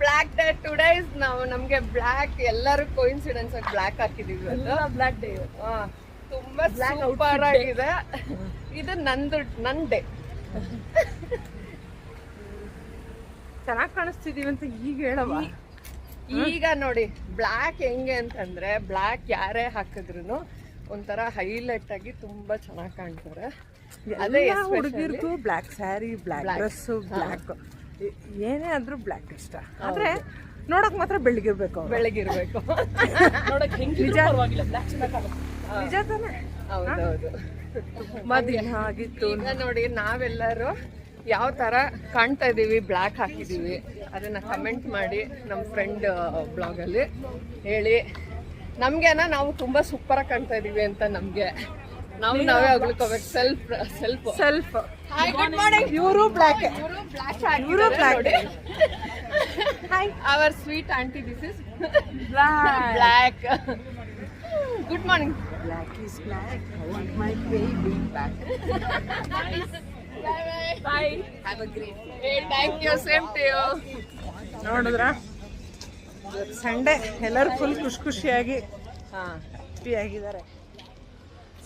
Block day today is ನಾವು ನಮ್ಗೆ block ಎಲ್ಲರೂ ಕೋಇನ್ಸಿಡೆನ್ಸ್ ಆಗಿ ಬ್ಲಾಕ್ ಹಾಕಿದೀವಿ ಬ್ಲಾಕ್ ಡೇ ತುಂಬಾ ಸೂಪರ್ ಆಗಿದೆ. ಇದು ನನ್ ಡೇ. ಚೆನ್ನಾಗಿ ಕಾಣಿಸ್ತಿದೀವಿ ಅಂತ ಈಗ ಹೇಳವ. ಈಗ ನೋಡಿ ಬ್ಲಾಕ್ ಹೆಂಗೆ ಅಂತಂದ್ರೆ ಬ್ಲಾಕ್ ಯಾರೇ ಹಾಕಿದ್ರು ಒಂಥರ ಹೈಲೈಟ್ ಆಗಿ ತುಂಬಾ ಚೆನ್ನಾಗಿ ಕಾಣ್ತಾರೆ. ಅದೇ ಹುಡುಗಿರ್ಗೂ black sari, black dress, black ಏನೇ ಆದ್ರೂ ಬ್ಲಾಕ್ ಇಷ್ಟ. ಆದ್ರೆ ನೋಡಕ್ ಮಾತ್ರ ಬೆಳಗಿರ್ಬೇಕು. ನೋಡಕ್ ನಿಜ ತಾನೆ. ಹೌದೌದು. ತುಂಬಾ ದಿನ ಆಗಿತ್ತು. ಈಗ ನೋಡಿ ನಾವೆಲ್ಲರೂ ಯಾವ ತರ ಕಾಣ್ತಾ ಇದೀವಿ, ಬ್ಲಾಕ್ ಹಾಕಿದೀವಿ ಅದನ್ನ ಕಮೆಂಟ್ ಮಾಡಿ ನಮ್ಮ ಫ್ರೆಂಡ್ ಬ್ಲಾಗ್ ಅಲ್ಲಿ ಹೇಳಿ. ನಮ್ಗೆನ ನಾವು ತುಂಬಾ ಸೂಪರ್ ಆಗಿ ಕಾಣ್ತಾ ಇದೀವಿ ಅಂತ ನಾವೇ ಹೊಗಳ್ಕೋಬೇಕು. Self hi, good morning. ಇವರು ಬ್ಲಾಕ್, ಅವರ್ sweet aunty, this is black. Good morning. Black is black. I want my baby back. Bye. Have a great day. Thank you. Same to you. ನೋಡಿದ್ರ Sunday ಎಲ್ಲರೂ full ಖುಷಿಯಾಗಿ happy ಆಗಿದ್ದಾರೆ.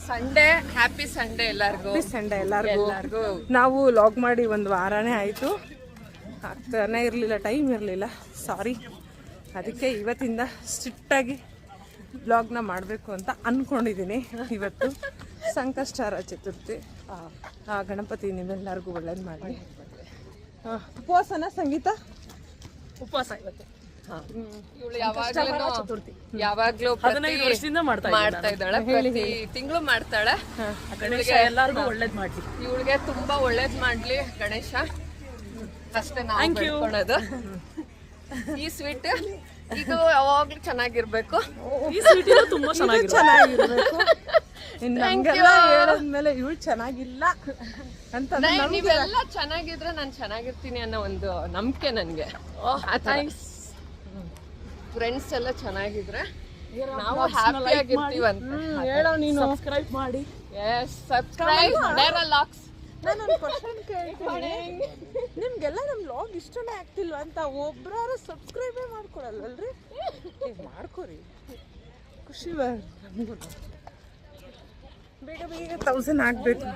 Sunday happy Sunday ಎಲ್ಲರಿಗೂ. Sunday ಎಲ್ಲರಿಗೂ. ನಾವು log ಮಾಡಿ ಒಂದು ವಾರನೇ ಆಯಿತು, ಆಗ್ತಾನೆ ಇರಲಿಲ್ಲ, ಟೈಮ್ ಇರಲಿಲ್ಲ, ಸಾರಿ. ಅದಕ್ಕೆ ಇವತ್ತಿಂದ ಸ್ಟ್ರಿಕ್ಟಾಗಿ ಬ್ಲಾಗ್ನ ಮಾಡಬೇಕು ಅಂತ ಅಂದ್ಕೊಂಡಿದ್ದೀನಿ. ಇವತ್ತು ಸಂಕಷ್ಟಾರ ಚತುರ್ಥಿ, ಗಣಪತಿ ನಿಮ್ಮೆಲ್ಲರಿಗೂ ಒಳ್ಳೇದು ಮಾಡಿ. ಉಪವಾಸನ ಸಂಗೀತ? ಉಪವಾಸ ಇವತ್ತು. ಯಾವಾಗ್ಲೂ 15 ವರ್ಷದಿಂದ ಮಾಡ್ತಾ ಇದ್ದಾಳೆ, ಪ್ರತಿ ತಿಂಗಳು ಮಾಡ್ತಾಳೆ. ಎಲ್ಲರಿಗೂ ಒಳ್ಳೇದ್ ಮಾಡ್ಲಿ, ಇವಳಿಗೆ ತುಂಬಾ ಒಳ್ಳೇದ್ ಮಾಡ್ಲಿ ಗಣೇಶ, ಅಷ್ಟೇ ನಾವು ಬೇಡ್ಕೊಳ್ಳೋದು. ಈ ಸ್ವೀಟ್ ಇದು ಯಾವಾಗ್ಲೂ ಚೆನ್ನಾಗಿರ್ಬೇಕು. ಈ ಸ್ವೀಟ್ ತುಂಬಾ ಚೆನ್ನಾಗಿರ್ಬೇಕು. ಹೇಳದ್ಮೇಲೆ ಇವಳು ಚೆನ್ನಾಗಿಲ್ಲ ಅಂತ ನೀವೆಲ್ಲ ಚೆನ್ನಾಗಿದ್ರೆ ನಾನು ಚೆನ್ನಾಗಿರ್ತೀನಿ ಅನ್ನೋ ಒಂದು ನಂಬಿಕೆ ನನ್ಗೆ. ಫ್ರೆಂಡ್ಸ್ ಎಲ್ಲ ಚೆನ್ನಾಗಿದ್ರೆ ನಾವು ಹ್ಯಾಪಿ ಆಗಿರ್ತೀವಿ ಅಂತ ಹೇಳೋ ನೀನು. ಸಬ್ಸ್ಕ್ರೈಬ್ ಮಾಡಿ. Subscribe LOX. ನಾನೊಂದು ಕ್ವಶನ್ ಕೇಳ್ತೀನಿ, ನಿಮ್ಗೆಲ್ಲ ನಮ್ಮ ಲಾಗ್ ಇಷ್ಟನೇ ಆಗ್ತಿಲ್ವ ಅಂತ ಒಬ್ರಾರು ಸಬ್ಸ್ಕ್ರೈಬೇ ಮಾಡ್ಕೊಳಲ್ವಲ್ರಿ? ಮಾಡ್ಕೊರಿ, ಖುಷಿ ನಮಗೂ. ಬೇಗ 1000 ಆಗಬೇಕು.